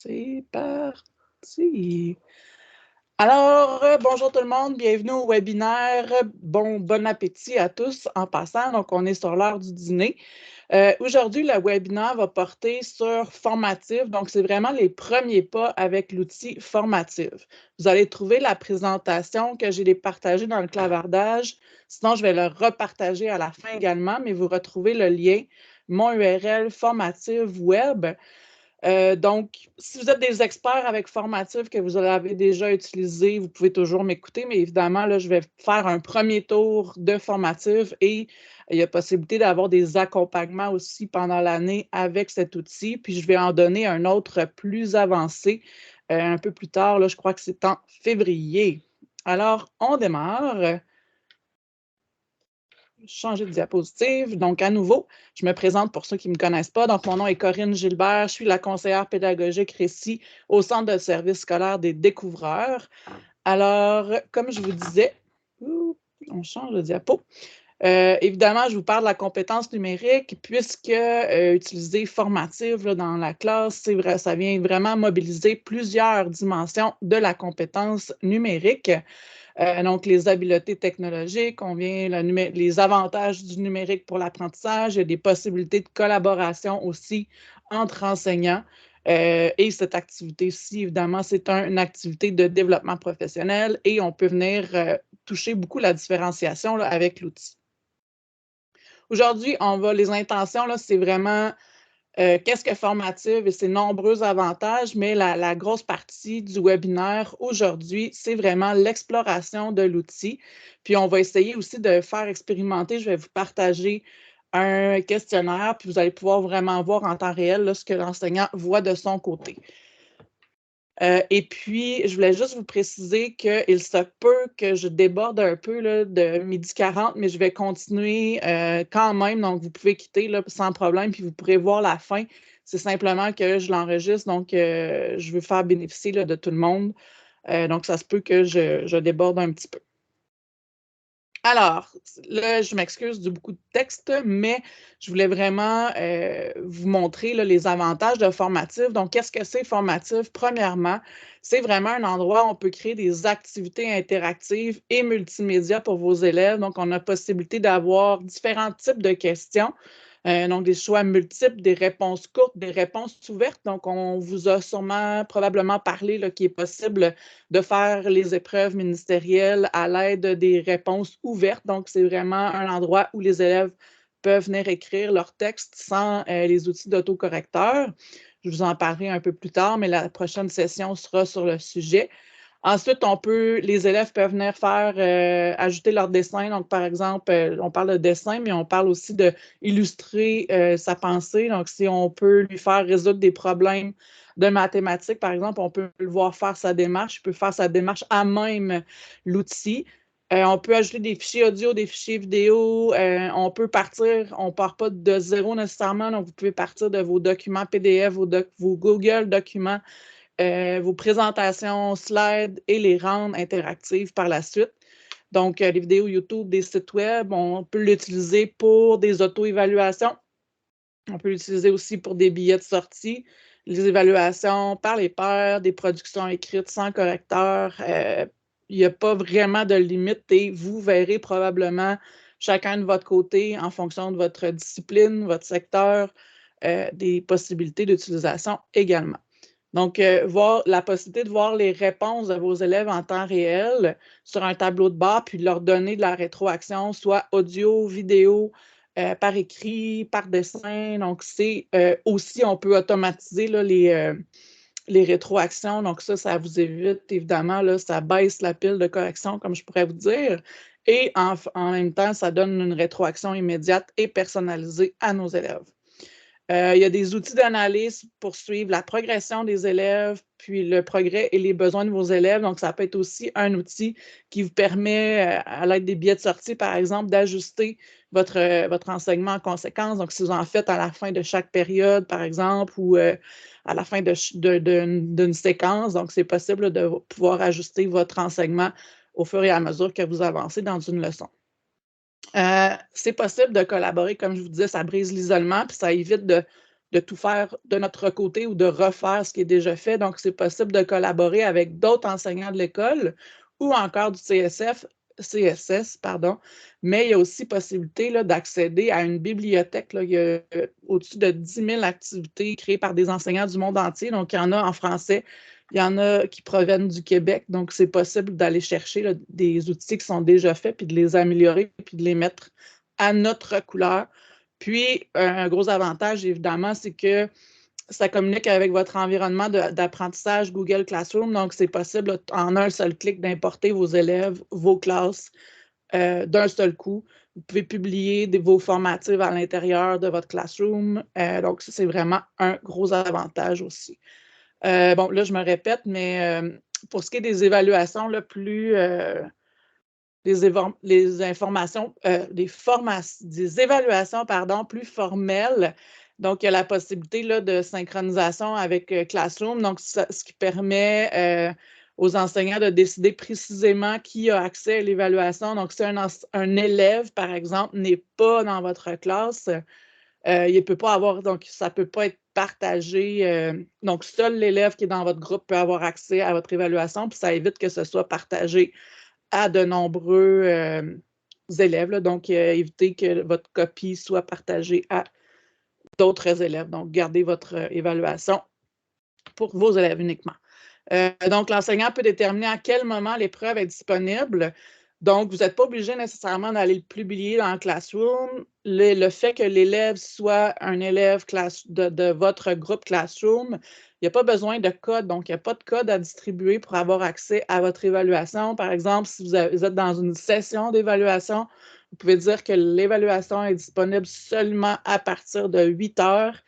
C'est parti. Alors, bonjour tout le monde, bienvenue au webinaire. Bon appétit à tous en passant. Donc, on est sur l'heure du dîner. Aujourd'hui, le webinaire va porter sur Formative. Donc, c'est vraiment les premiers pas avec l'outil Formative. Vous allez trouver la présentation que j'ai partagée dans le clavardage. Sinon, je vais le repartager à la fin également, mais vous retrouvez le lien, mon URL Formative Web. Donc, si vous êtes des experts avec Formative que vous l'avez déjà utilisé, vous pouvez toujours m'écouter, mais évidemment, là, je vais faire un premier tour de Formative et il y a possibilité d'avoir des accompagnements aussi pendant l'année avec cet outil, puis je vais en donner un autre plus avancé un peu plus tard, là, je crois que c'est en février. Alors, on démarre. Changer de diapositive. Donc, à nouveau, je me présente pour ceux qui ne me connaissent pas. Donc, mon nom est Corinne Gilbert. Je suis la conseillère pédagogique Récit au Centre de service scolaire des découvreurs. Alors, comme je vous disais, on change de diapo. Évidemment, je vous parle de la compétence numérique puisque utiliser Formative là, dans la classe, c'est vrai, ça vient vraiment mobiliser plusieurs dimensions de la compétence numérique. Donc, les habiletés technologiques, on vient les avantages du numérique pour l'apprentissage, il y a des possibilités de collaboration aussi entre enseignants. Et cette activité-ci, évidemment, c'est une activité de développement professionnel et on peut venir toucher beaucoup la différenciation là, avec l'outil. Aujourd'hui, les intentions, c'est vraiment qu'est-ce que Formative et ses nombreux avantages, mais la grosse partie du webinaire aujourd'hui, c'est vraiment l'exploration de l'outil. Puis on va essayer aussi de faire expérimenter, je vais vous partager un questionnaire, puis vous allez pouvoir vraiment voir en temps réel là, ce que l'enseignant voit de son côté. Et puis, je voulais juste vous préciser qu'il se peut que je déborde un peu là, de 12h40, mais je vais continuer quand même. Donc, vous pouvez quitter là, sans problème, puis vous pourrez voir la fin. C'est simplement que je l'enregistre, donc je veux faire bénéficier là, de tout le monde. Donc, ça se peut que je déborde un petit peu. Alors, là, je m'excuse du beaucoup de texte, mais je voulais vraiment vous montrer là, les avantages de Formative. Donc, qu'est-ce que c'est Formative? Premièrement, c'est vraiment un endroit où on peut créer des activités interactives et multimédia pour vos élèves. Donc, on a possibilité d'avoir différents types de questions. Donc, des choix multiples, des réponses courtes, des réponses ouvertes. Donc, on vous a probablement parlé qu'il est possible de faire les épreuves ministérielles à l'aide des réponses ouvertes. Donc, c'est vraiment un endroit où les élèves peuvent venir écrire leur texte sans les outils d'autocorrecteur. Je vous en parlerai un peu plus tard, mais la prochaine session sera sur le sujet. Ensuite, les élèves peuvent venir ajouter leur dessin. Donc, par exemple, on parle de dessin, mais on parle aussi d'illustrer sa pensée. Donc, si on peut lui faire résoudre des problèmes de mathématiques, par exemple, on peut le voir faire sa démarche. Il peut faire sa démarche à même l'outil. On peut ajouter des fichiers audio, des fichiers vidéo. On ne part pas de zéro nécessairement. Donc, vous pouvez partir de vos documents PDF, vos Google documents, vos présentations, slides et les rendre interactives par la suite. Donc, les vidéos YouTube, des sites web, on peut l'utiliser pour des auto-évaluations. On peut l'utiliser aussi pour des billets de sortie, les évaluations par les pairs, des productions écrites sans correcteur. Il n'y a pas vraiment de limite et vous verrez probablement chacun de votre côté, en fonction de votre discipline, votre secteur, des possibilités d'utilisation également. Donc, voir la possibilité de voir les réponses de vos élèves en temps réel sur un tableau de bord, puis de leur donner de la rétroaction, soit audio, vidéo, par écrit, par dessin. Donc, c'est aussi, on peut automatiser là, les rétroactions. Donc, ça vous évite, évidemment, là, ça baisse la pile de correction, comme je pourrais vous dire. Et en même temps, ça donne une rétroaction immédiate et personnalisée à nos élèves. Il y a des outils d'analyse pour suivre la progression des élèves, puis le progrès et les besoins de vos élèves. Donc, ça peut être aussi un outil qui vous permet, à l'aide des billets de sortie, par exemple, d'ajuster votre enseignement en conséquence. Donc, si vous en faites à la fin de chaque période, par exemple, ou à la fin d'une séquence, donc c'est possible de pouvoir ajuster votre enseignement au fur et à mesure que vous avancez dans une leçon. C'est possible de collaborer, comme je vous disais, ça brise l'isolement, puis ça évite de de tout faire de notre côté ou de refaire ce qui est déjà fait. Donc, c'est possible de collaborer avec d'autres enseignants de l'école ou encore du CSS, pardon, mais il y a aussi possibilité d'accéder à une bibliothèque. Là, il y a au-dessus de 10 000 activités créées par des enseignants du monde entier. Donc, il y en a en français, il y en a qui proviennent du Québec. Donc, c'est possible d'aller chercher là, des outils qui sont déjà faits, puis de les améliorer, puis de les mettre à notre couleur. Puis, un gros avantage, évidemment, c'est que ça communique avec votre environnement d'apprentissage Google Classroom. Donc, c'est possible en un seul clic d'importer vos élèves, vos classes d'un seul coup. Vous pouvez publier vos formatives à l'intérieur de votre Classroom. Donc, ça, c'est vraiment un gros avantage aussi. Bon, là, je me répète, mais pour ce qui est des évaluations, là, des évaluations, pardon, plus formelles. Donc, il y a la possibilité là, de synchronisation avec Classroom, donc ce qui permet aux enseignants de décider précisément qui a accès à l'évaluation. Donc, si un élève, par exemple, n'est pas dans votre classe, il ne peut pas avoir, donc ça ne peut pas être partagé. Donc, seul l'élève qui est dans votre groupe peut avoir accès à votre évaluation, puis ça évite que ce soit partagé à de nombreux élèves. Là, donc, évitez que votre copie soit partagée à d'autres élèves. Donc, gardez votre évaluation pour vos élèves uniquement. Donc, l'enseignant peut déterminer à quel moment l'épreuve est disponible. Donc, vous n'êtes pas obligé nécessairement d'aller le publier dans le Classroom. Le fait que l'élève soit un élève de votre groupe Classroom, il n'y a pas besoin de code. Donc, il n'y a pas de code à distribuer pour avoir accès à votre évaluation. Par exemple, si vous êtes dans une session d'évaluation, vous pouvez dire que l'évaluation est disponible seulement à partir de 8 heures.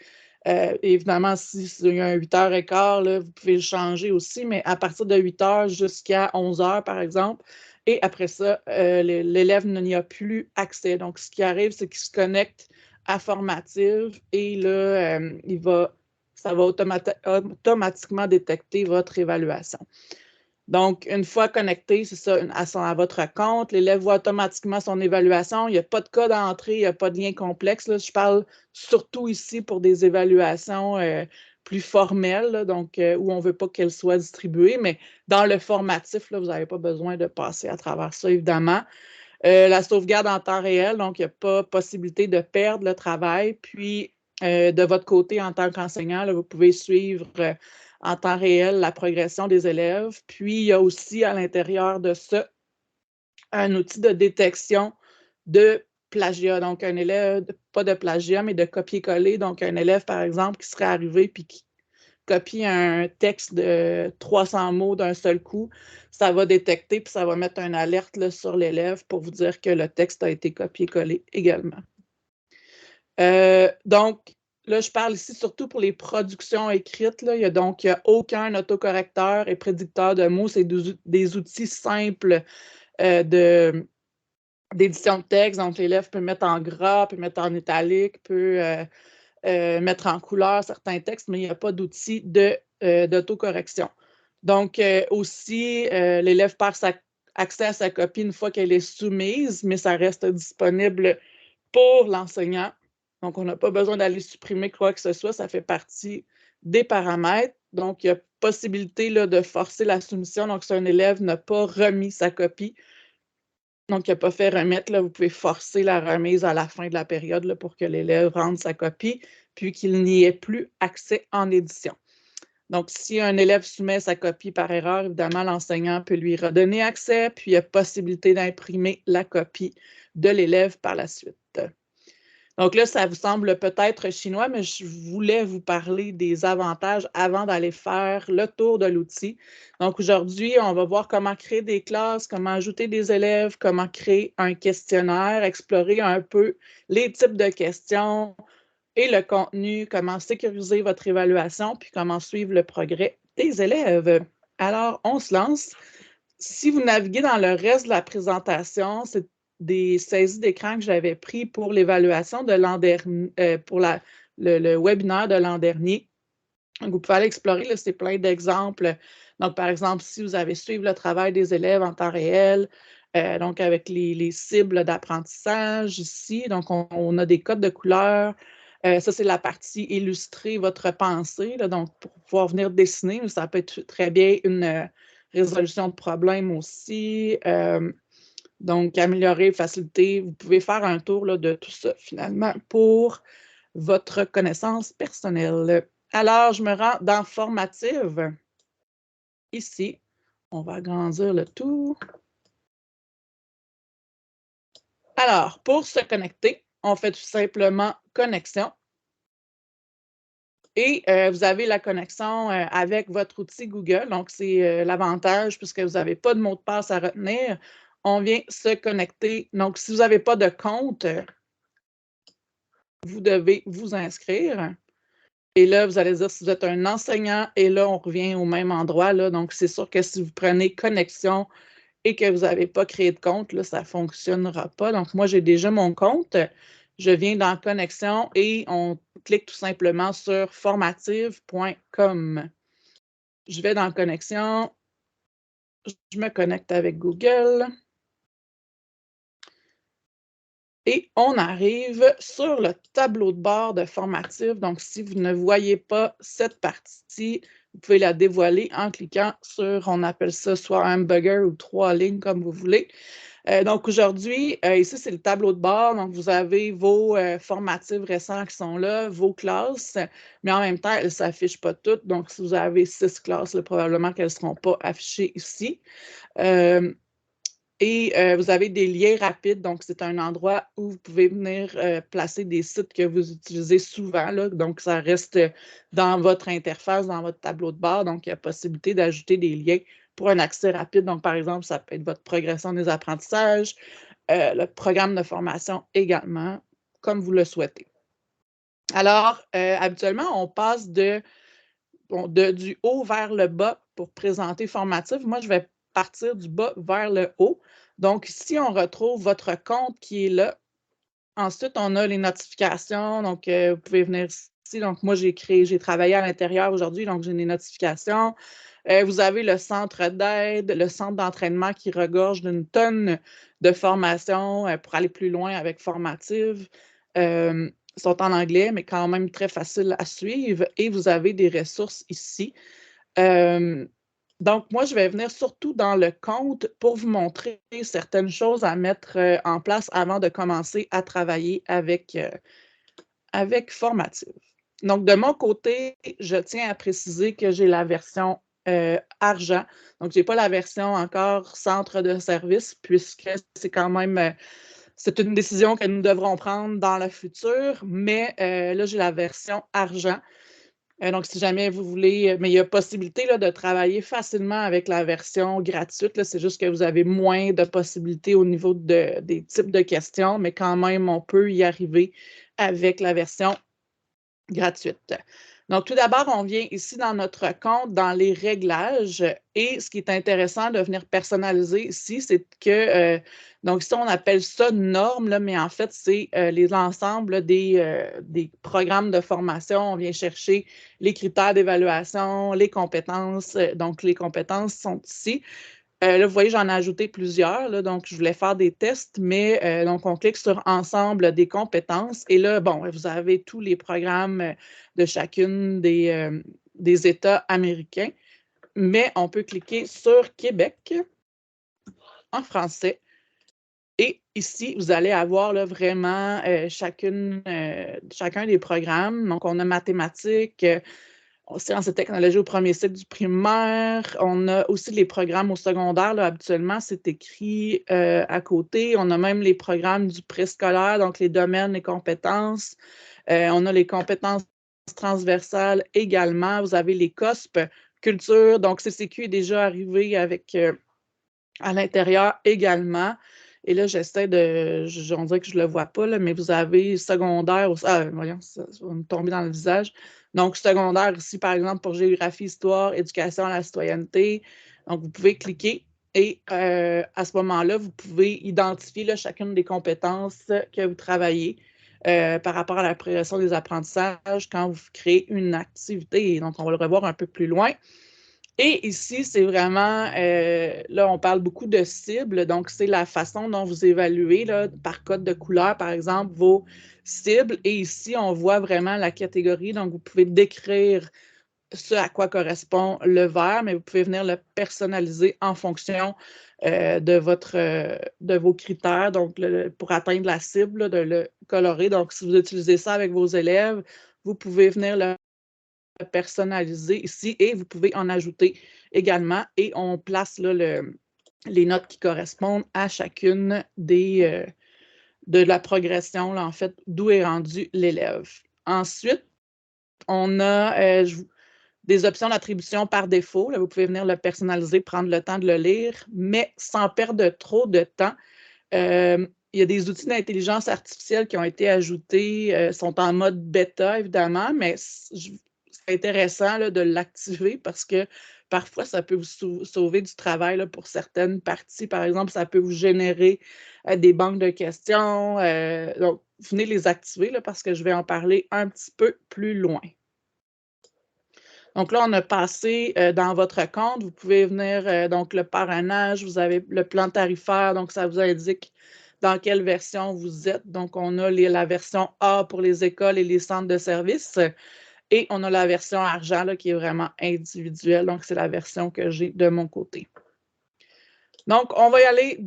Évidemment, si il y a un 8h15, là, vous pouvez le changer aussi, mais à partir de 8 heures jusqu'à 11 heures, par exemple. Et après ça, l'élève n'y a plus accès. Donc, ce qui arrive, c'est qu'il se connecte à Formative et là, ça va automatiquement détecter votre évaluation. Donc, une fois connecté, c'est ça, à votre compte, l'élève voit automatiquement son évaluation. Il n'y a pas de code à entrer, il n'y a pas de lien complexe. Là. Je parle surtout ici pour des évaluations plus formelles, là, donc où on ne veut pas qu'elles soient distribuées, mais dans le formatif, là, vous n'avez pas besoin de passer à travers ça, évidemment. La sauvegarde en temps réel, donc il n'y a pas possibilité de perdre le travail. Puis, de votre côté, en tant qu'enseignant, là, vous pouvez suivre en temps réel la progression des élèves. Puis, il y a aussi à l'intérieur de ça un outil de détection de plagiat. Donc, un élève, pas de plagiat, mais de copier-coller. Donc, un élève, par exemple, qui serait arrivé puis qui copie un texte de 300 mots d'un seul coup, ça va détecter puis ça va mettre une alerte là, sur l'élève pour vous dire que le texte a été copié-collé également. Donc, là, je parle ici surtout pour les productions écrites. Là. Il n'y a aucun autocorrecteur et prédicteur de mots. C'est des outils simples d'édition de texte. Donc, l'élève peut mettre en gras, peut mettre en italique, peut mettre en couleur certains textes, mais il n'y a pas d'outil d'autocorrection. Donc, aussi, l'élève perd accès à sa copie une fois qu'elle est soumise, mais ça reste disponible pour l'enseignant. Donc, on n'a pas besoin d'aller supprimer quoi que ce soit, ça fait partie des paramètres. Donc, il y a possibilité là, de forcer la soumission. Donc, si un élève n'a pas remis sa copie, donc il n'a pas fait remettre, là, vous pouvez forcer la remise à la fin de la période là, pour que l'élève rende sa copie, puis qu'il n'y ait plus accès en édition. Donc, si un élève soumet sa copie par erreur, évidemment, l'enseignant peut lui redonner accès, puis il y a possibilité d'imprimer la copie de l'élève par la suite. Donc là, ça vous semble peut-être chinois, mais je voulais vous parler des avantages avant d'aller faire le tour de l'outil. Donc aujourd'hui, on va voir comment créer des classes, comment ajouter des élèves, comment créer un questionnaire, explorer un peu les types de questions et le contenu, comment sécuriser votre évaluation, puis comment suivre le progrès des élèves. Alors, on se lance. Si vous naviguez dans le reste de la présentation, c'est des saisies d'écran que j'avais pris pour l'évaluation de l'an dernier, pour le webinaire de l'an dernier. Donc, vous pouvez aller explorer, c'est plein d'exemples. Donc, par exemple, si vous avez suivi le travail des élèves en temps réel, donc avec les cibles d'apprentissage ici, donc on a des codes de couleurs, Ça, c'est la partie illustrer votre pensée, là, donc pour pouvoir venir dessiner, mais ça peut être très bien une résolution de problème aussi. Donc, améliorer, faciliter, vous pouvez faire un tour là, de tout ça finalement pour votre connaissance personnelle. Alors, je me rends dans formative. Ici, on va agrandir le tout. Alors, pour se connecter, on fait tout simplement connexion. Et vous avez la connexion avec votre outil Google. Donc, c'est l'avantage puisque vous n'avez pas de mot de passe à retenir. On vient se connecter. Donc, si vous n'avez pas de compte, vous devez vous inscrire. Et là, vous allez dire si vous êtes un enseignant. Et là, on revient au même endroit. Là. Donc, c'est sûr que si vous prenez connexion et que vous n'avez pas créé de compte, là, ça ne fonctionnera pas. Donc, moi, j'ai déjà mon compte. Je viens dans connexion et on clique tout simplement sur formative.com. Je vais dans connexion. Je me connecte avec Google. Et on arrive sur le tableau de bord de formative. Donc, si vous ne voyez pas cette partie, vous pouvez la dévoiler en cliquant sur, on appelle ça soit un hamburger ou 3 lignes, comme vous voulez. Donc, aujourd'hui, ici, c'est le tableau de bord. Donc, vous avez vos formatives récents qui sont là, vos classes, mais en même temps, elles ne s'affichent pas toutes. Donc, si vous avez 6 classes, là, probablement qu'elles ne seront pas affichées ici. Et vous avez des liens rapides, donc c'est un endroit où vous pouvez venir placer des sites que vous utilisez souvent, là, donc ça reste dans votre interface, dans votre tableau de bord, donc il y a possibilité d'ajouter des liens pour un accès rapide. Donc, par exemple, ça peut être votre progression des apprentissages, le programme de formation également, comme vous le souhaitez. Alors, habituellement, on passe du haut vers le bas pour présenter formative. Moi, je vais partir du bas vers le haut. Donc, ici, on retrouve votre compte qui est là. Ensuite, on a les notifications. Donc, vous pouvez venir ici. Donc, moi, j'ai travaillé à l'intérieur aujourd'hui, donc j'ai des notifications. Vous avez le centre d'aide, le centre d'entraînement qui regorge d'une tonne de formations pour aller plus loin avec formative. Sont en anglais, mais quand même très faciles à suivre. Et vous avez des ressources ici. Donc, moi, je vais venir surtout dans le compte pour vous montrer certaines choses à mettre en place avant de commencer à travailler avec Formative. Donc, de mon côté, je tiens à préciser que j'ai la version argent. Donc, je n'ai pas la version encore centre de service puisque c'est quand même c'est une décision que nous devrons prendre dans le futur, mais là, j'ai la version argent. Donc, si jamais vous voulez, mais il y a possibilité là, de travailler facilement avec la version gratuite. C'est juste que vous avez moins de possibilités au niveau des types de questions, mais quand même, on peut y arriver avec la version gratuite. Donc, tout d'abord, on vient ici dans notre compte, dans les réglages. Et ce qui est intéressant de venir personnaliser ici, c'est que, donc ici, on appelle ça normes, là, mais en fait, c'est l'ensemble des programmes de formation. On vient chercher les critères d'évaluation, les compétences. Donc, les compétences sont ici. Là, vous voyez, j'en ai ajouté plusieurs. Là, donc, je voulais faire des tests, mais donc, on clique sur Ensemble des compétences. Et là, bon, vous avez tous les programmes de chacune des États américains. Mais on peut cliquer sur Québec en français. Et ici, vous allez avoir là, vraiment chacun des programmes. Donc, on a mathématiques, sciences et technologies au premier cycle du primaire. On a aussi les programmes au secondaire. Là, habituellement, c'est écrit à côté. On a même les programmes du préscolaire, donc les domaines, les compétences. On a les compétences transversales également. Vous avez les COSP, culture. Donc, CCQ est déjà arrivé avec à l'intérieur également. Et là, on dirait que je ne le vois pas, là, mais vous avez secondaire aussi. Ah, voyons, ça va me tomber dans le visage. Donc, secondaire ici, par exemple, pour géographie, histoire, éducation à la citoyenneté. Donc, vous pouvez cliquer et à ce moment-là, vous pouvez identifier là, chacune des compétences que vous travaillez par rapport à la progression des apprentissages quand vous créez une activité. Donc, on va le revoir un peu plus loin. Et ici, c'est vraiment, là, on parle beaucoup de cibles, donc c'est la façon dont vous évaluez, là, par code de couleur, par exemple, vos cibles. Et ici, on voit vraiment la catégorie, donc vous pouvez décrire ce à quoi correspond le vert, mais vous pouvez venir le personnaliser en fonction de vos critères, donc pour atteindre la cible, là, de le colorer. Donc, si vous utilisez ça avec vos élèves, vous pouvez venir le personnaliser ici et vous pouvez en ajouter également. Et on place là, les notes qui correspondent à chacune de la progression, là, en fait, d'où est rendu l'élève. Ensuite, on a des options d'attribution par défaut. Là, vous pouvez venir le personnaliser, prendre le temps de le lire, mais sans perdre trop de temps. Il y a des outils d'intelligence artificielle qui ont été ajoutés, sont en mode bêta, évidemment, mais c'est intéressant là, de l'activer parce que parfois, ça peut vous sauver du travail là, pour certaines parties. Par exemple, ça peut vous générer des banques de questions. Donc, venez les activer là, parce que je vais en parler un petit peu plus loin. Donc là, on a passé dans votre compte. Vous pouvez venir, donc le parrainage, vous avez le plan tarifaire, donc ça vous indique dans quelle version vous êtes. Donc, on a la version A pour les écoles et les centres de services et on a la version argent là, qui est vraiment individuelle. Donc, c'est la version que j'ai de mon côté. Donc, on va y aller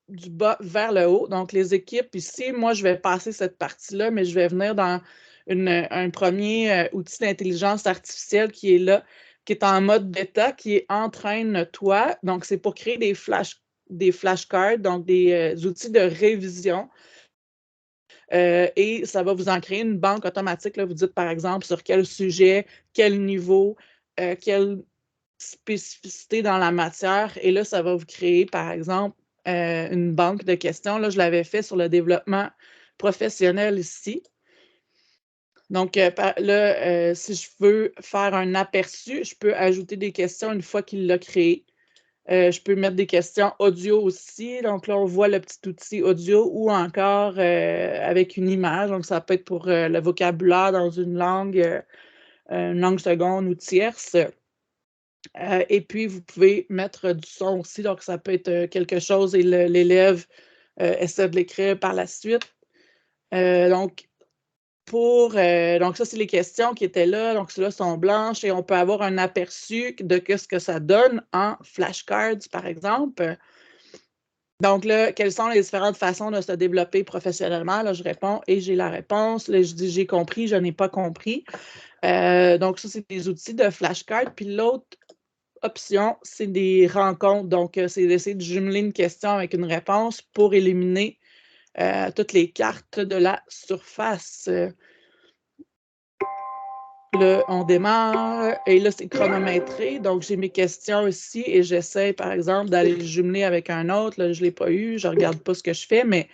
du bas vers le haut. Donc, les équipes ici, moi, je vais passer cette partie-là, mais je vais venir dans un premier outil d'intelligence artificielle qui est là, qui est en mode bêta, qui est Entraîne-toi. Donc, c'est pour créer des flashcards, donc des outils de révision. Et ça va vous en créer une banque automatique. Là. Vous dites, par exemple, sur quel sujet, quel niveau, quelle spécificité dans la matière. Et là, ça va vous créer, par exemple, une banque de questions. Là, je l'avais fait sur le développement professionnel ici. Donc, là, si je veux faire un aperçu, je peux ajouter des questions une fois qu'il l'a créé. Je peux mettre des questions audio aussi. Donc là, on voit le petit outil audio ou encore avec une image. Donc, ça peut être pour le vocabulaire dans une langue seconde ou tierce. Et puis, vous pouvez mettre du son aussi. Donc, ça peut être quelque chose et l'élève essaie de l'écrire par la suite. Donc, ça, c'est les questions qui étaient là. Donc, celles-là sont blanches et on peut avoir un aperçu de ce que ça donne en flashcards, par exemple. Donc là, quelles sont les différentes façons de se développer professionnellement? Là, je réponds et j'ai la réponse. Là, je dis j'ai compris, je n'ai pas compris. Donc, ça, c'est des outils de flashcards. Puis l'autre option, c'est des rencontres. Donc, c'est d'essayer de jumeler une question avec une réponse pour éliminer toutes les cartes de la surface. Là, on démarre et là, c'est chronométré. Donc, j'ai mes questions ici et j'essaie, par exemple, d'aller le jumeler avec un autre. Là, je ne l'ai pas eu, je ne regarde pas ce que je fais, mais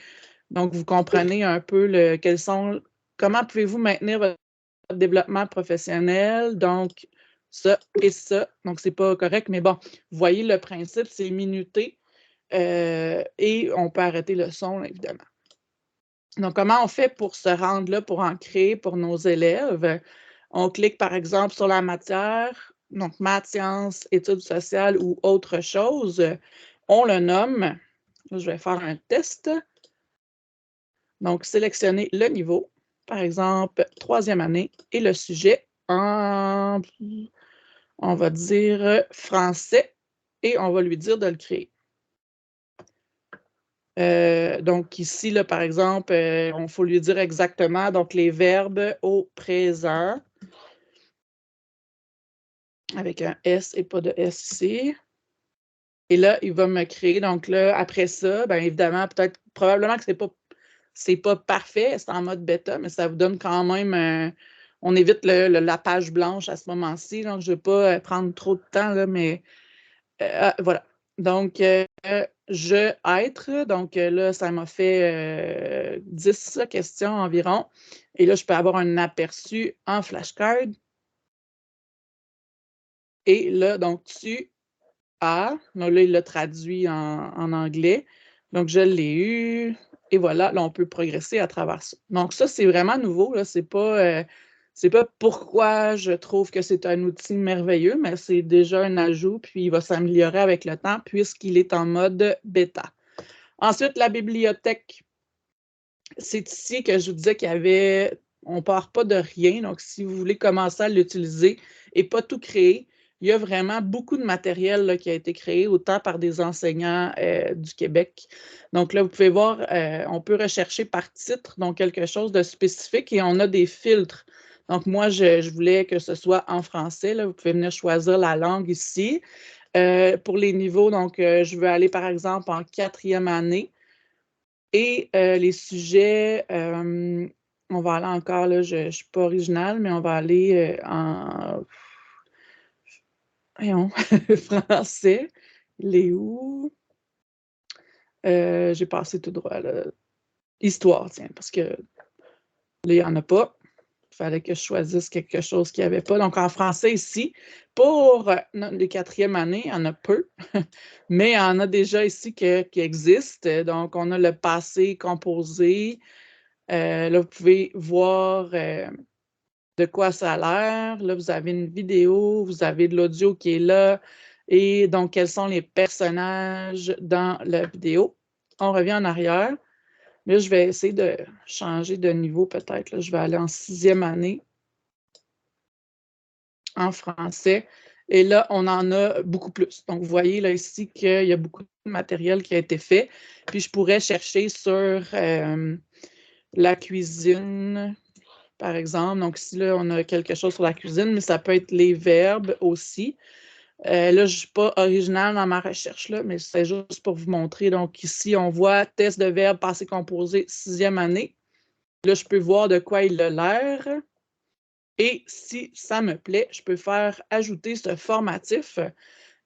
donc, vous comprenez un peu comment pouvez-vous maintenir votre développement professionnel. Donc, ça et ça. Donc, ce n'est pas correct, mais bon, vous voyez le principe, c'est minuté et on peut arrêter le son, là, évidemment. Donc, comment on fait pour se rendre là, pour en créer pour nos élèves? On clique, par exemple, sur la matière, donc maths, sciences, études sociales ou autre chose. On le nomme. Là, je vais faire un test. Donc, sélectionner le niveau, par exemple, 3e année, et le sujet on va dire français, et on va lui dire de le créer. Donc, ici, là, par exemple, il faut lui dire exactement donc, les verbes au présent, avec un S et pas de S ici. Et là, il va me créer. Donc là, après ça, bien évidemment, probablement que c'est pas parfait, c'est en mode bêta, mais ça vous donne quand même, on évite la page blanche à ce moment-ci. Donc, je ne vais pas prendre trop de temps, là, mais voilà. Donc, je être, donc là, ça m'a fait 10 questions environ. Et là, je peux avoir un aperçu en flashcard. Et là, donc, tu as, donc là, il l'a traduit en anglais. Donc, je l'ai eu. Et voilà, là, on peut progresser à travers ça. Donc, ça, c'est vraiment nouveau. Là, c'est pas C'est pas pourquoi je trouve que c'est un outil merveilleux, mais c'est déjà un ajout, puis il va s'améliorer avec le temps puisqu'il est en mode bêta. Ensuite, la bibliothèque. C'est ici que je vous disais qu'il y avait, on ne part pas de rien, donc si vous voulez commencer à l'utiliser et pas tout créer, il y a vraiment beaucoup de matériel là, qui a été créé, autant par des enseignants du Québec. Donc là, vous pouvez voir, on peut rechercher par titre, donc quelque chose de spécifique, et on a des filtres. Donc moi, je voulais que ce soit en français. Là, vous pouvez venir choisir la langue ici. Pour les niveaux, donc je veux aller par exemple en 4e année. Et les sujets, on va aller encore, là, je ne suis pas originale, mais on va aller en voyons, français. Il est où? J'ai passé tout droit, là. Histoire, tiens, parce que là, il n'y en a pas. Il fallait que je choisisse quelque chose qu'il n'y avait pas. Donc, en français, ici, pour les 4e années, il y en a peu, mais il y en a déjà ici qui existent. Donc, on a le passé composé. Là, vous pouvez voir de quoi ça a l'air. Là, vous avez une vidéo, vous avez de l'audio qui est là. Et donc, quels sont les personnages dans la vidéo? On revient en arrière. Là, je vais essayer de changer de niveau peut-être. Je vais aller en 6e année en français. Et là, on en a beaucoup plus. Donc, vous voyez là ici qu'il y a beaucoup de matériel qui a été fait. Puis, je pourrais chercher sur la cuisine, par exemple. Donc, ici, là, on a quelque chose sur la cuisine, mais ça peut être les verbes aussi. Là, je ne suis pas originale dans ma recherche, là, mais c'est juste pour vous montrer. Donc, ici, on voit test de verbe passé composé 6e année. Là, je peux voir de quoi il a l'air. Et si ça me plaît, je peux faire ajouter ce formatif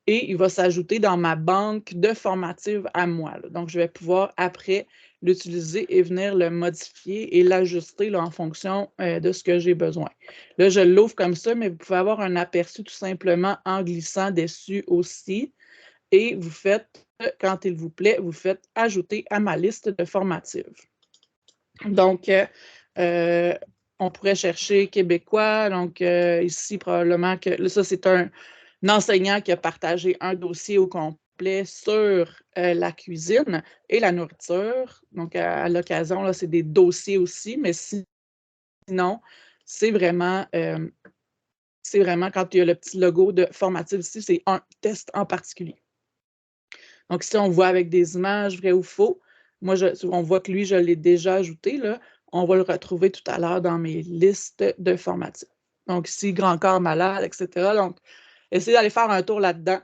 et il va s'ajouter dans ma banque de formatives à moi. Là. Donc, je vais pouvoir après l'utiliser et venir le modifier et l'ajuster en fonction de ce que j'ai besoin. Là, je l'ouvre comme ça, mais vous pouvez avoir un aperçu tout simplement en glissant dessus aussi. Et vous faites, quand il vous plaît, vous faites ajouter à ma liste de formatives. Donc, on pourrait chercher québécois. Donc, ici, probablement que là, ça, c'est un enseignant qui a partagé un dossier au complet sur la cuisine et la nourriture. Donc, à l'occasion, là, c'est des dossiers aussi, mais sinon, c'est vraiment quand il y a le petit logo de formative ici, c'est un test en particulier. Donc, ici, on voit avec des images, vrai ou faux. Moi, on voit que lui, je l'ai déjà ajouté, là. On va le retrouver tout à l'heure dans mes listes de formatifs. Donc, ici, grand corps malade, etc. Donc, essayez d'aller faire un tour là-dedans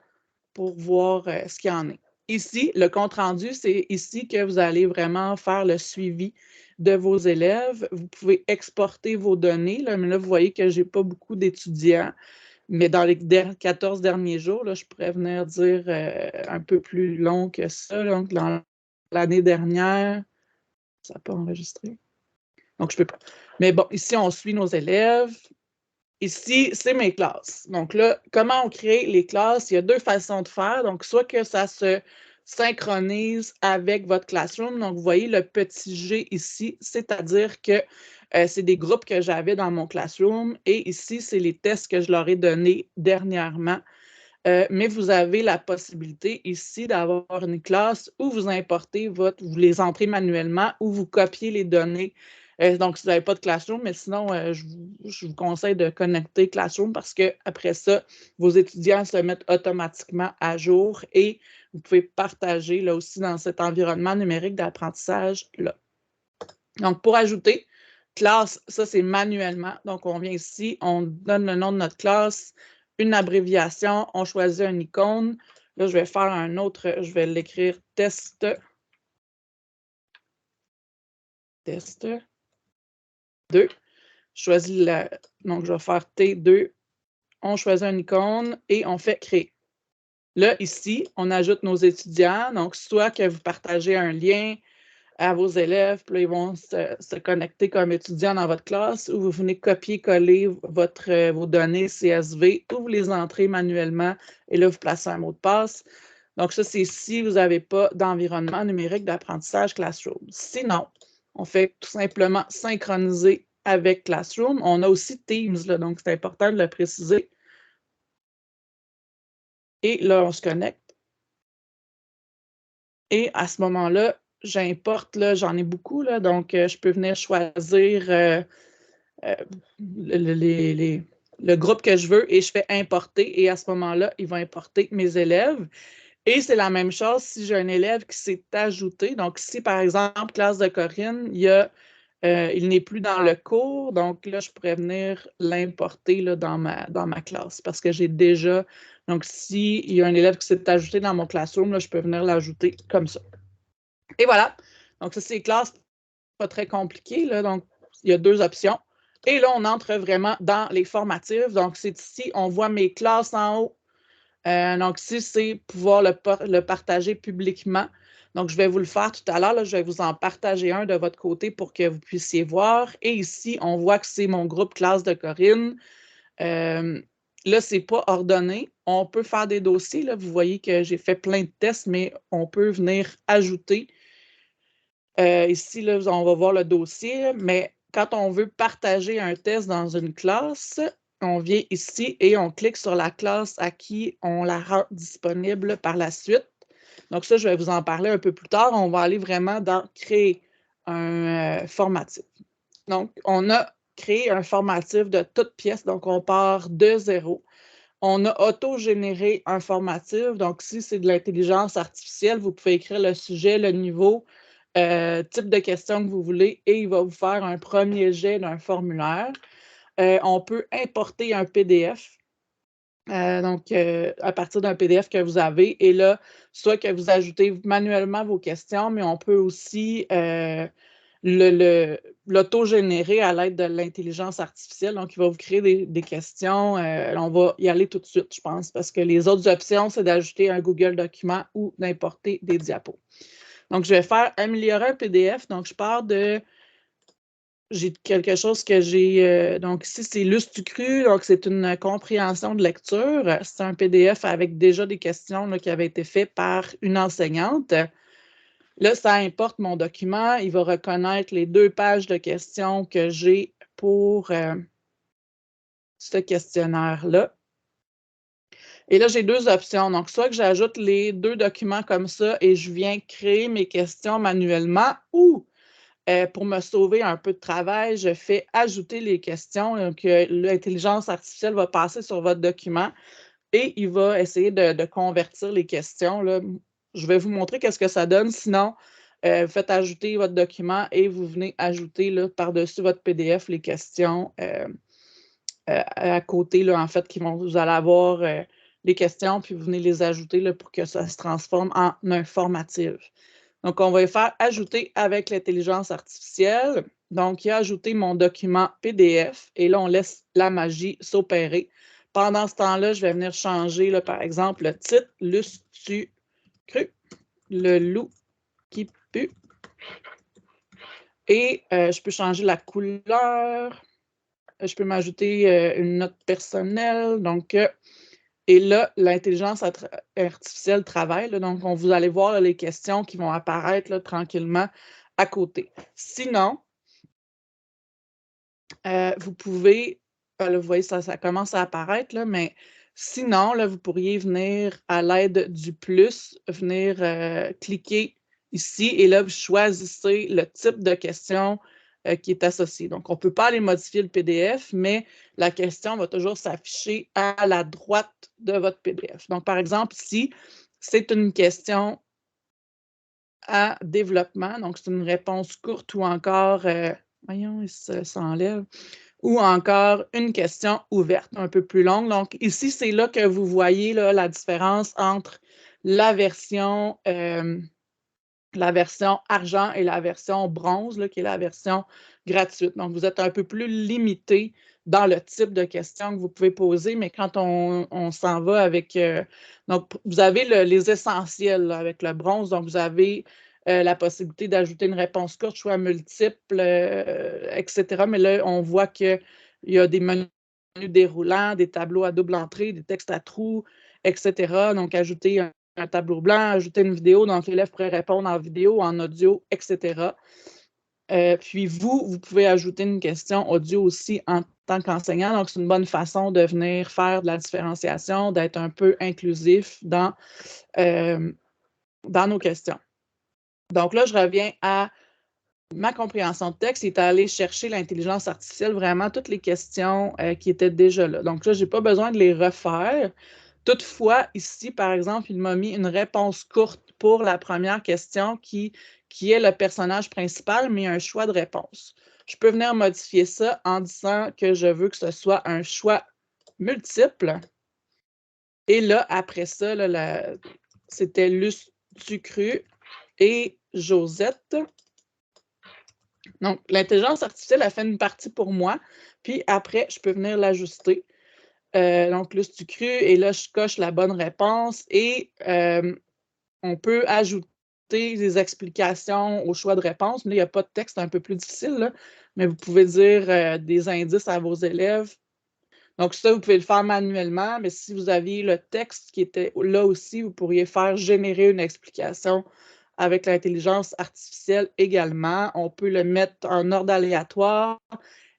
pour voir ce qu'il y en est. Ici, le compte-rendu, c'est ici que vous allez vraiment faire le suivi de vos élèves. Vous pouvez exporter vos données, là, mais là, vous voyez que je n'ai pas beaucoup d'étudiants. Mais dans les 14 derniers jours, là, je pourrais venir dire un peu plus long que ça. Donc, dans l'année dernière, ça n'a pas enregistré. Donc, je ne peux pas. Mais bon, ici, on suit nos élèves. Ici, c'est mes classes. Donc là, comment on crée les classes? Il y a 2 façons de faire. Donc, soit que ça se synchronise avec votre classroom. Donc, vous voyez le petit G ici, c'est-à-dire que c'est des groupes que j'avais dans mon classroom. Et ici, c'est les tests que je leur ai donnés dernièrement. Mais vous avez la possibilité ici d'avoir une classe où vous importez vous les entrez manuellement ou vous copiez les données. Donc, si vous n'avez pas de Classroom, mais sinon, je vous conseille de connecter Classroom parce qu'après ça, vos étudiants se mettent automatiquement à jour et vous pouvez partager là aussi dans cet environnement numérique d'apprentissage-là. Donc, pour ajouter, classe, ça c'est manuellement. Donc, on vient ici, on donne le nom de notre classe, une abréviation, on choisit une icône. Là, je vais faire un autre, je vais l'écrire test. Test 2. Je choisis donc je vais faire T2. On choisit une icône et on fait créer. Là, ici, on ajoute nos étudiants. Donc, soit que vous partagez un lien à vos élèves, puis là, ils vont se connecter comme étudiants dans votre classe, ou vous venez copier-coller vos données CSV, ou vous les entrez manuellement, et là, vous placez un mot de passe. Donc, ça, c'est si vous n'avez pas d'environnement numérique d'apprentissage Classroom. Sinon, on fait tout simplement synchroniser avec Classroom. On a aussi Teams, là, donc c'est important de le préciser. Et là, on se connecte. Et à ce moment-là, j'importe, là, j'en ai beaucoup, là, donc je peux venir choisir le groupe que je veux et je fais importer. Et à ce moment-là, il va importer mes élèves. Et c'est la même chose si j'ai un élève qui s'est ajouté. Donc, si par exemple, classe de Corinne, il n'est plus dans le cours, donc là, je pourrais venir l'importer dans ma classe parce que j'ai déjà. Donc, s'il y a un élève qui s'est ajouté dans mon classroom, là, je peux venir l'ajouter comme ça. Et voilà. Donc, ça, c'est classe pas très compliqué. Là, donc, il y a 2 options. Et là, on entre vraiment dans les formatifs. Donc, c'est ici, on voit mes classes en haut. Donc, ici, c'est pouvoir le partager publiquement. Donc, je vais vous le faire tout à l'heure. Là, je vais vous en partager un de votre côté pour que vous puissiez voir. Et ici, on voit que c'est mon groupe classe de Corinne. Là, ce n'est pas ordonné. On peut faire des dossiers. Là. Vous voyez que j'ai fait plein de tests, mais on peut venir ajouter. Ici, là, on va voir le dossier, mais quand on veut partager un test dans une classe, on vient ici et on clique sur la classe à qui on la rend disponible par la suite. Donc ça, je vais vous en parler un peu plus tard. On va aller vraiment dans créer un formatif. Donc, on a créé un formatif de toute pièce, donc on part de 0. On a auto-généré un formatif. Donc, si c'est de l'intelligence artificielle, vous pouvez écrire le sujet, le niveau, type de question que vous voulez et il va vous faire un premier jet d'un formulaire. On peut importer un PDF. Donc, à partir d'un PDF que vous avez, et là, soit que vous ajoutez manuellement vos questions, mais on peut aussi l'auto-générer à l'aide de l'intelligence artificielle. Donc, il va vous créer des questions. On va y aller tout de suite, je pense, parce que les autres options, c'est d'ajouter un Google document ou d'importer des diapos. Donc, je vais faire améliorer un PDF. Donc, je pars de. J'ai quelque chose que j'ai. Donc, ici, c'est Lustucru. Donc, c'est une compréhension de lecture. C'est un PDF avec déjà des questions là, qui avaient été faites par une enseignante. Là, ça importe mon document. Il va reconnaître les 2 pages de questions que j'ai pour ce questionnaire-là. Et là, j'ai 2 options. Donc, soit que j'ajoute les 2 documents comme ça et je viens créer mes questions manuellement, ou pour me sauver un peu de travail, je fais ajouter les questions que l'intelligence artificielle va passer sur votre document et il va essayer de convertir les questions. Là. Je vais vous montrer qu'est-ce que ça donne. Sinon, vous faites ajouter votre document et vous venez ajouter par-dessus votre PDF les questions à côté, là, en fait, vous allez avoir les questions, puis vous venez les ajouter là, pour que ça se transforme en informatif. Donc, on va les faire ajouter avec l'intelligence artificielle. Donc, il a ajouté mon document PDF et là, on laisse la magie s'opérer. Pendant ce temps-là, je vais venir changer, là, par exemple, le titre, Lustu cru, le loup qui pue. Et je peux changer la couleur. Je peux m'ajouter une note personnelle. Donc, et là, l'intelligence artificielle travaille. Là, donc, vous allez voir là, les questions qui vont apparaître là, tranquillement à côté. Sinon, vous pouvez, là, vous voyez, ça commence à apparaître, là, mais sinon, là, vous pourriez venir à l'aide du plus, venir cliquer ici et là, vous choisissez le type de question qui est associé. Donc, on ne peut pas aller modifier le PDF, mais la question va toujours s'afficher à la droite de votre PDF. Donc, par exemple, ici, c'est une question à développement. Donc, c'est une réponse courte ou encore, voyons, il s'enlève, ou encore une question ouverte, un peu plus longue. Donc, ici, c'est là que vous voyez là, la différence entre la version argent et la version bronze, là, qui est la version gratuite. Donc, vous êtes un peu plus limité dans le type de questions que vous pouvez poser, mais quand on s'en va avec... donc, vous avez les essentiels là, avec le bronze. Donc, vous avez la possibilité d'ajouter une réponse courte, choix multiple, etc. Mais là, on voit qu'il y a des menus déroulants, des tableaux à double entrée, des textes à trous, etc. Donc, ajouter un tableau blanc, ajouter une vidéo, donc l'élève pourrait répondre en vidéo, en audio, etc. Puis vous pouvez ajouter une question audio aussi en tant qu'enseignant. Donc, c'est une bonne façon de venir faire de la différenciation, d'être un peu inclusif dans nos questions. Donc là, je reviens à ma compréhension de texte, est allée chercher l'intelligence artificielle, vraiment toutes les questions qui étaient déjà là. Donc là, je n'ai pas besoin de les refaire. Toutefois, ici, par exemple, il m'a mis une réponse courte pour la première question qui est le personnage principal, mais un choix de réponse. Je peux venir modifier ça en disant que je veux que ce soit un choix multiple. Et là, après ça, c'était Luce Ducru et Josette. Donc, l'intelligence artificielle a fait une partie pour moi, puis après, je peux venir l'ajuster. Donc, Luce Ducru, et là, je coche la bonne réponse et on peut ajouter des explications au choix de réponse. Mais là, il n'y a pas de texte, un peu plus difficile, là, mais vous pouvez dire des indices à vos élèves. Donc, ça, vous pouvez le faire manuellement, mais si vous aviez le texte qui était là aussi, vous pourriez faire générer une explication avec l'intelligence artificielle également. On peut le mettre en ordre aléatoire.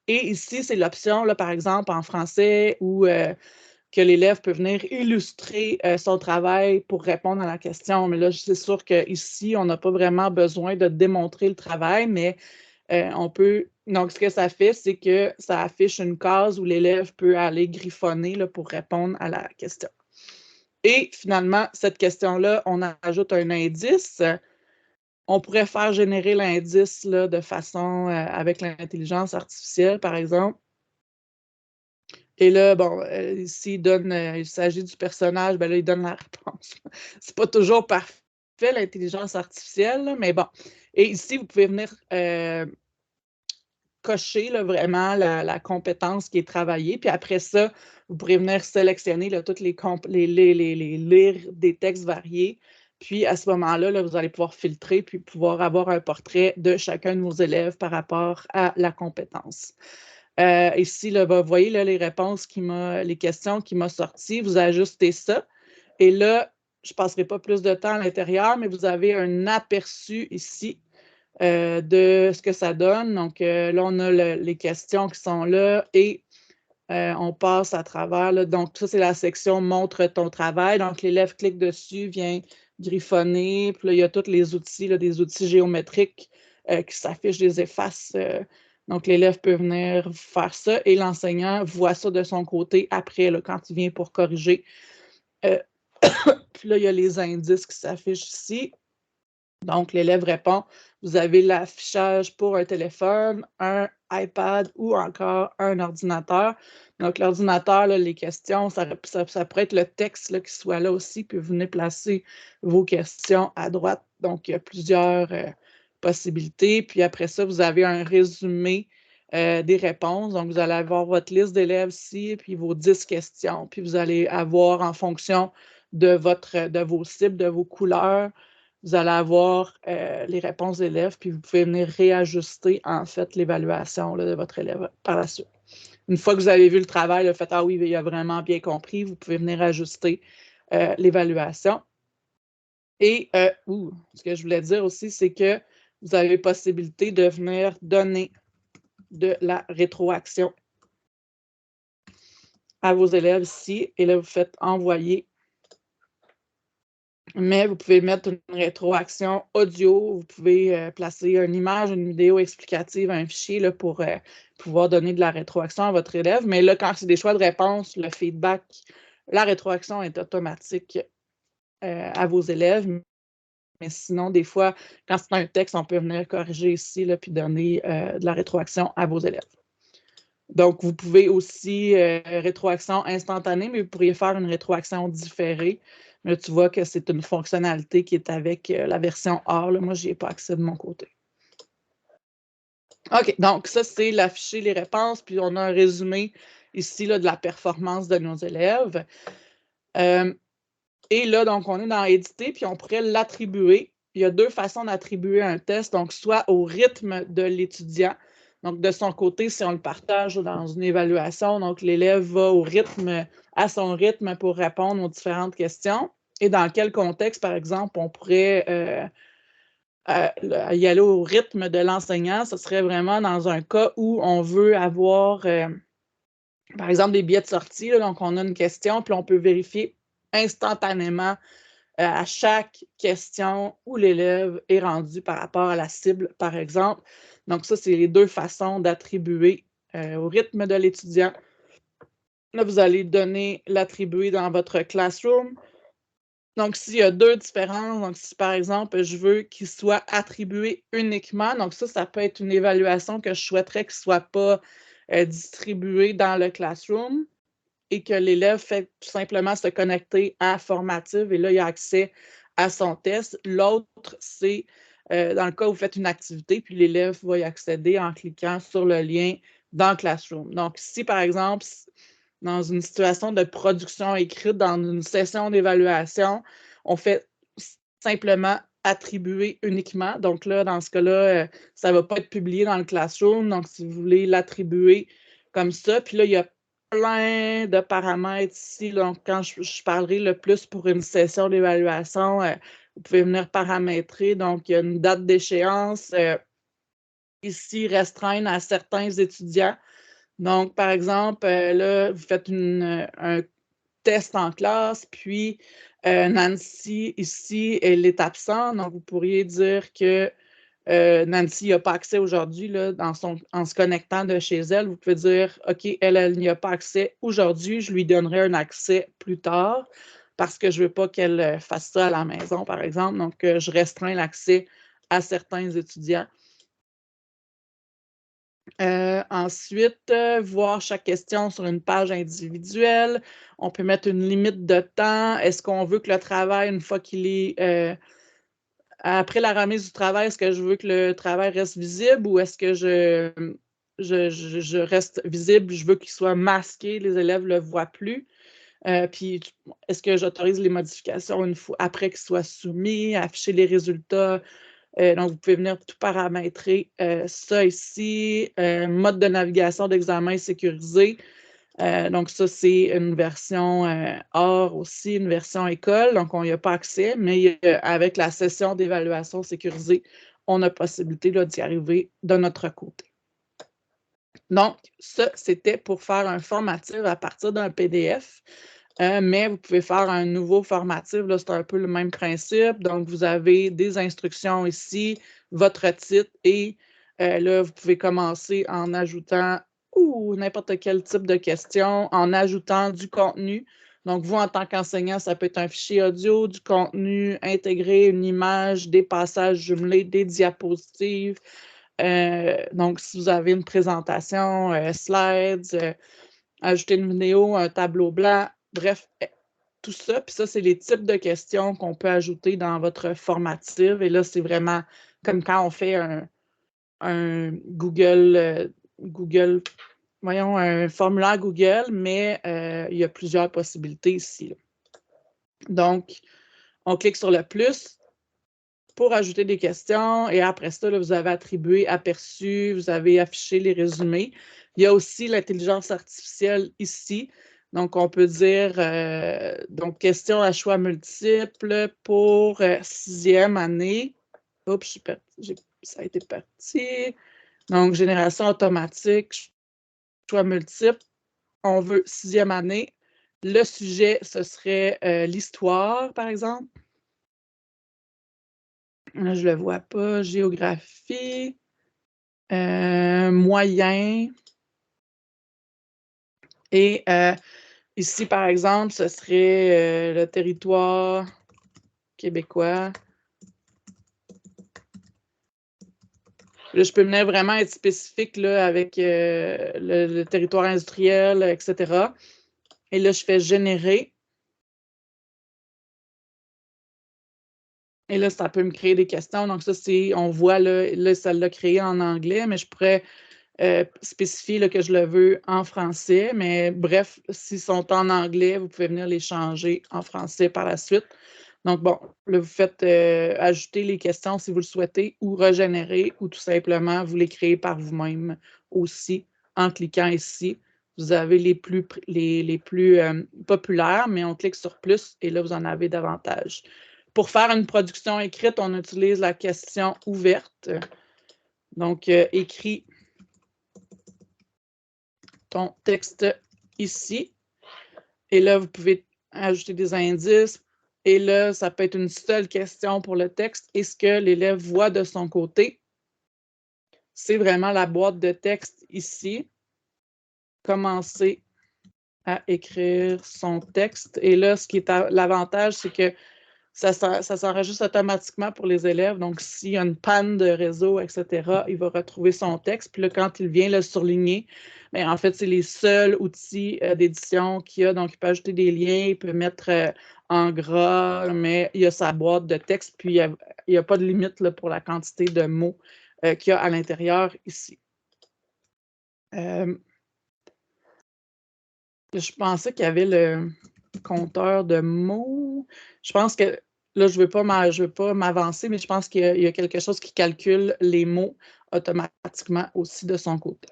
Et ici, c'est l'option, par exemple, en français, où que l'élève peut venir illustrer son travail pour répondre à la question. Mais là, c'est sûr qu'ici, on n'a pas vraiment besoin de démontrer le travail, mais on peut. Donc, ce que ça fait, c'est que ça affiche une case où l'élève peut aller griffonner là, pour répondre à la question. Et finalement, cette question-là, on ajoute un indice. On pourrait faire générer l'indice de façon avec l'intelligence artificielle, par exemple. Et là, bon, s'il donne, il s'agit du personnage, ben là, il donne la réponse. C'est pas toujours parfait, l'intelligence artificielle, là, mais bon. Et ici, vous pouvez venir cocher là, vraiment la compétence qui est travaillée. Puis après ça, vous pourrez venir sélectionner là, toutes les lire des textes variés. Puis à ce moment-là, là, vous allez pouvoir filtrer puis pouvoir avoir un portrait de chacun de vos élèves par rapport à la compétence. Ici, là, vous voyez là, les questions qui m'ont sorties. Vous ajustez ça. Et là, je ne passerai pas plus de temps à l'intérieur, mais vous avez un aperçu ici de ce que ça donne. Donc, là, on a les questions qui sont là et on passe à travers. Là. Donc, ça, c'est la section « Montre ton travail ». Donc, l'élève clique dessus, vient griffonner. Puis là, il y a tous les outils, là, des outils géométriques qui s'affichent, des effaces. Donc, l'élève peut venir faire ça et l'enseignant voit ça de son côté après, là, quand il vient pour corriger. Puis là, il y a les indices qui s'affichent ici. Donc, l'élève répond, vous avez l'affichage pour un téléphone, un iPad ou encore un ordinateur. Donc, l'ordinateur, les questions, ça pourrait être le texte là, qui soit là aussi, puis vous venez placer vos questions à droite. Donc, il y a plusieurs possibilités. Puis après ça, vous avez un résumé des réponses. Donc, vous allez avoir votre liste d'élèves ici, puis vos 10 questions. Puis vous allez avoir en fonction de vos cibles, de vos couleurs, vous allez avoir les réponses d'élèves, puis vous pouvez venir réajuster, en fait, l'évaluation de votre élève par la suite. Une fois que vous avez vu le travail, vous faites « Ah oui, il a vraiment bien compris », vous pouvez venir ajuster l'évaluation. Et ce que je voulais dire aussi, c'est que vous avez possibilité de venir donner de la rétroaction à vos élèves ici. Et là, vous faites « Envoyer ». Mais vous pouvez mettre une rétroaction audio, vous pouvez placer une image, une vidéo explicative, un fichier là, pour pouvoir donner de la rétroaction à votre élève. Mais là, quand c'est des choix de réponse, le feedback, la rétroaction est automatique à vos élèves. Mais sinon, des fois, quand c'est un texte, on peut venir corriger ici là, puis donner de la rétroaction à vos élèves. Donc, vous pouvez aussi rétroaction instantanée, mais vous pourriez faire une rétroaction différée. Là, tu vois que c'est une fonctionnalité qui est avec la version or. Là. Moi, je n'y ai pas accès de mon côté. OK, donc ça, c'est l'afficher les réponses, puis on a un résumé ici là, de la performance de nos élèves. Et là, donc, on est dans « Éditer », puis on pourrait l'attribuer. Il y a deux façons d'attribuer un test, donc soit au rythme de l'étudiant. Donc, de son côté, si on le partage dans une évaluation, donc l'élève va à son rythme pour répondre aux différentes questions. Et dans quel contexte, par exemple, on pourrait y aller au rythme de l'enseignant, ce serait vraiment dans un cas où on veut avoir, par exemple, des billets de sortie. Là, donc, on a une question, puis on peut vérifier instantanément à chaque question où l'élève est rendu par rapport à la cible, par exemple. Donc, ça, c'est les deux façons d'attribuer au rythme de l'étudiant. Là, vous allez donner l'attribuer dans votre classroom. Donc, s'il y a deux différences, donc si par exemple, je veux qu'il soit attribué uniquement, donc ça peut être une évaluation que je souhaiterais qu'il ne soit pas distribué dans le classroom et que l'élève fait tout simplement se connecter à Formative et là, il a accès à son test. L'autre, c'est dans le cas où vous faites une activité, puis l'élève va y accéder en cliquant sur le lien dans Classroom. Donc, si par exemple, dans une situation de production écrite, dans une session d'évaluation, on fait simplement attribuer uniquement. Donc là, dans ce cas-là, ça ne va pas être publié dans le Classroom. Donc, si vous voulez l'attribuer comme ça, puis là, il y a plein de paramètres ici. Donc, quand je parlerai le plus pour une session d'évaluation, vous pouvez venir paramétrer. Donc, il y a une date d'échéance. Ici, restreindre à certains étudiants. Donc, par exemple, là, vous faites un test en classe, puis Nancy, ici, elle est absente. Donc, vous pourriez dire que Nancy n'a pas accès aujourd'hui en se connectant de chez elle. Vous pouvez dire, OK, elle n'y a pas accès aujourd'hui, je lui donnerai un accès plus tard parce que je ne veux pas qu'elle fasse ça à la maison, par exemple. Donc, je restreins l'accès à certains étudiants. Ensuite, voir chaque question sur une page individuelle. On peut mettre une limite de temps. Est-ce qu'on veut que le travail, une fois qu'il est après la remise du travail, est-ce que je veux que le travail reste visible ou est-ce que je reste visible, je veux qu'il soit masqué, les élèves ne le voient plus? Puis, est-ce que j'autorise les modifications une fois après qu'ils soient soumis, afficher les résultats? Donc, vous pouvez venir tout paramétrer ça ici. Mode de navigation d'examen sécurisé. Donc, ça, c'est une version hors aussi, une version école. Donc, on n'y a pas accès, mais avec la session d'évaluation sécurisée, on a possibilité d'y arriver de notre côté. Donc, ça, c'était pour faire un formatif à partir d'un PDF. Mais vous pouvez faire un nouveau formatif, là, c'est un peu le même principe. Donc, vous avez des instructions ici, votre titre et là, vous pouvez commencer en ajoutant n'importe quel type de question, en ajoutant du contenu. Donc, vous, en tant qu'enseignant, ça peut être un fichier audio, du contenu intégré, une image, des passages jumelés, des diapositives. Donc, si vous avez une présentation, slides, ajouter une vidéo, un tableau blanc, bref, tout ça. Puis ça, c'est les types de questions qu'on peut ajouter dans votre formative. Et là, c'est vraiment comme quand on fait un Google, voyons, un formulaire Google, mais il y a plusieurs possibilités ici. Là. Donc, on clique sur le plus pour ajouter des questions et après ça, là, vous avez attribué, aperçu, vous avez affiché les résumés. Il y a aussi l'intelligence artificielle ici. Donc, on peut dire, donc, question à choix multiples pour sixième année. Oups, ça a été parti. Donc, génération automatique, choix multiples. On veut sixième année. Le sujet, ce serait l'histoire, par exemple. Là, je ne le vois pas. Géographie. Moyen. Et ici, par exemple, ce serait le territoire québécois. Là, je peux venir vraiment être spécifique là, avec le territoire industriel, etc. Et là, je fais générer. Et là, ça peut me créer des questions. Donc, ça, c'est, on voit là, ça l'a créé en anglais, mais je pourrais spécifier là, que je le veux en français. Mais bref, s'ils sont en anglais, vous pouvez venir les changer en français par la suite. Donc, bon, là, vous faites ajouter les questions si vous le souhaitez ou régénérer ou tout simplement vous les créer par vous-même aussi en cliquant ici. Vous avez les plus populaires, mais on clique sur plus et là, vous en avez davantage. Pour faire une production écrite, on utilise la question ouverte. Donc, écris ton texte ici. Et là, vous pouvez ajouter des indices. Et là, ça peut être une seule question pour le texte. Et ce que l'élève voit de son côté, c'est vraiment la boîte de texte ici. Commencer à écrire son texte. Et là, ce qui est l'avantage, c'est que ça s'enregistre automatiquement pour les élèves. Donc, s'il y a une panne de réseau, etc., il va retrouver son texte. Puis là, quand il vient le surligner, bien, en fait, c'est les seuls outils d'édition qu'il y a. Donc, il peut ajouter des liens, il peut mettre en gras, mais il y a sa boîte de texte. Puis, il n'y a pas de limite là, pour la quantité de mots qu'il y a à l'intérieur ici. Je pensais qu'il y avait le compteur de mots. Je pense que là, je ne veux pas m'avancer, mais je pense qu'il y a quelque chose qui calcule les mots automatiquement aussi de son côté.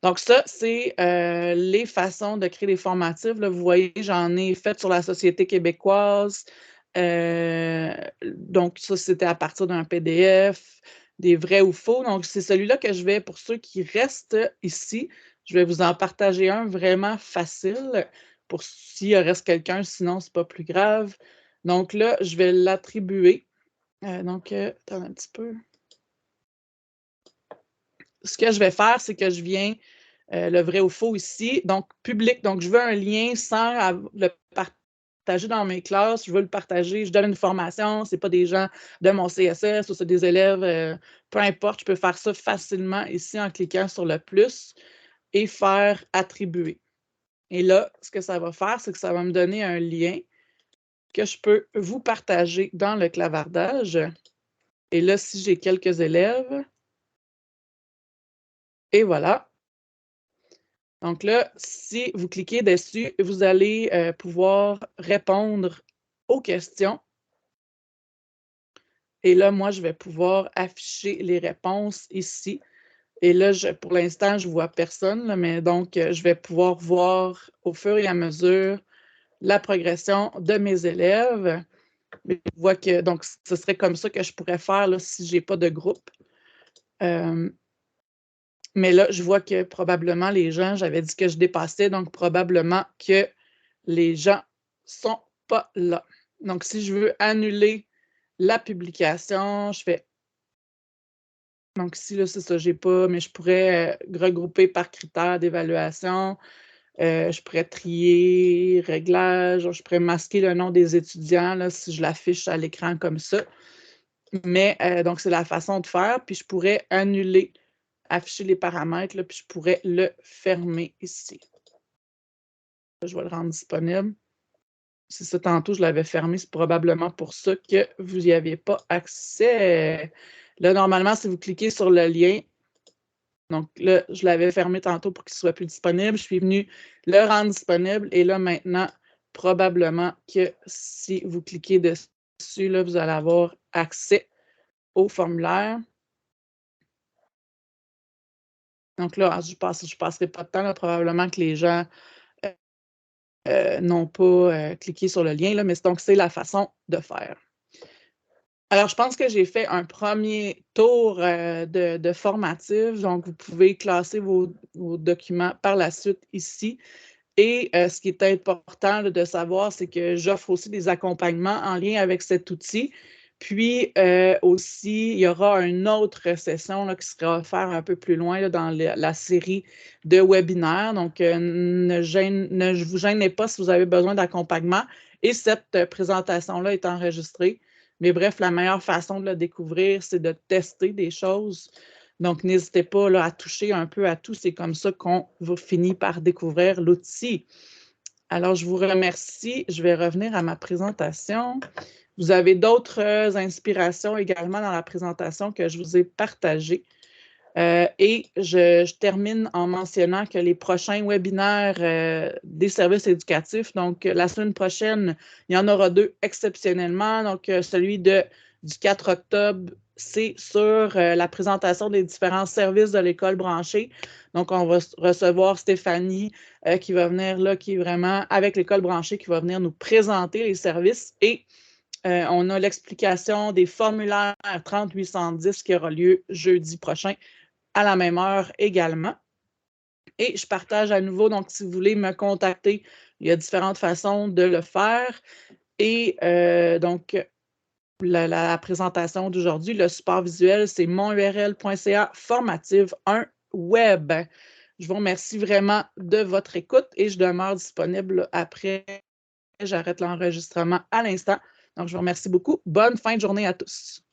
Donc, ça, c'est les façons de créer des formatifs. Là, vous voyez, j'en ai fait sur la société québécoise. Donc, ça, c'était à partir d'un PDF, des vrais ou faux. Donc, c'est celui-là que je vais, pour ceux qui restent ici, je vais vous en partager un vraiment facile pour s'il reste quelqu'un, sinon, ce n'est pas plus grave. Donc là, je vais l'attribuer. Attends un petit peu. Ce que je vais faire, c'est que je viens le vrai ou faux ici. Donc, public. Donc, je veux un lien sans le partager dans mes classes. Je veux le partager. Je donne une formation. Ce n'est pas des gens de mon CSS ou c'est des élèves. Peu importe, je peux faire ça facilement ici en cliquant sur le plus et faire attribuer. Et là, ce que ça va faire, c'est que ça va me donner un lien que je peux vous partager dans le clavardage. Et là, si j'ai quelques élèves, et voilà. Donc là, si vous cliquez dessus, vous allez pouvoir répondre aux questions. Et là, moi, je vais pouvoir afficher les réponses ici. Et là, pour l'instant, je ne vois personne, là, mais donc, je vais pouvoir voir au fur et à mesure la progression de mes élèves. Mais je vois que, donc, ce serait comme ça que je pourrais faire là, si je n'ai pas de groupe. Mais là, je vois que probablement les gens, j'avais dit que je dépassais, donc probablement que les gens ne sont pas là. Donc, si je veux annuler la publication, je fais. Donc, ici, là, c'est ça, je n'ai pas, mais je pourrais regrouper par critères d'évaluation. Je pourrais trier, réglage, je pourrais masquer le nom des étudiants là, si je l'affiche à l'écran comme ça. Mais donc, c'est la façon de faire. Puis, je pourrais annuler, afficher les paramètres, là, puis je pourrais le fermer ici. Je vais le rendre disponible. C'est ça, tantôt, je l'avais fermé. C'est probablement pour ça que vous n'y aviez pas accès. Là, normalement, si vous cliquez sur le lien, donc là, je l'avais fermé tantôt pour qu'il ne soit plus disponible. Je suis venue le rendre disponible. Et là, maintenant, probablement que si vous cliquez dessus, là, vous allez avoir accès au formulaire. Donc là, je ne passerai pas de temps. Là, probablement que les gens n'ont pas cliqué sur le lien, là, mais donc c'est la façon de faire. Alors, je pense que j'ai fait un premier tour de formatif. Donc, vous pouvez classer vos documents par la suite ici. Et ce qui est important là, de savoir, c'est que j'offre aussi des accompagnements en lien avec cet outil. Puis aussi, il y aura une autre session là, qui sera offerte un peu plus loin là, dans la série de webinaires. Donc, ne vous gênez pas si vous avez besoin d'accompagnement. Et cette présentation-là est enregistrée. Mais bref, la meilleure façon de le découvrir, c'est de tester des choses. Donc, n'hésitez pas là, à toucher un peu à tout. C'est comme ça qu'on va finir par découvrir l'outil. Alors, je vous remercie. Je vais revenir à ma présentation. Vous avez d'autres inspirations également dans la présentation que je vous ai partagée. Et je termine en mentionnant que les prochains webinaires des services éducatifs, donc la semaine prochaine, il y en aura 2 exceptionnellement. Donc, celui du 4 octobre, c'est sur la présentation des différents services de l'école branchée. Donc, on va recevoir Stéphanie qui va venir là, qui est vraiment avec l'école branchée, qui va venir nous présenter les services. Et On a l'explication des formulaires 3810 qui aura lieu jeudi prochain à la même heure également. Et je partage à nouveau, donc si vous voulez me contacter, il y a différentes façons de le faire. Et donc, la présentation d'aujourd'hui, le support visuel, c'est monurl.ca formative 1 web. Je vous remercie vraiment de votre écoute et je demeure disponible après. J'arrête l'enregistrement à l'instant. Donc, je vous remercie beaucoup. Bonne fin de journée à tous.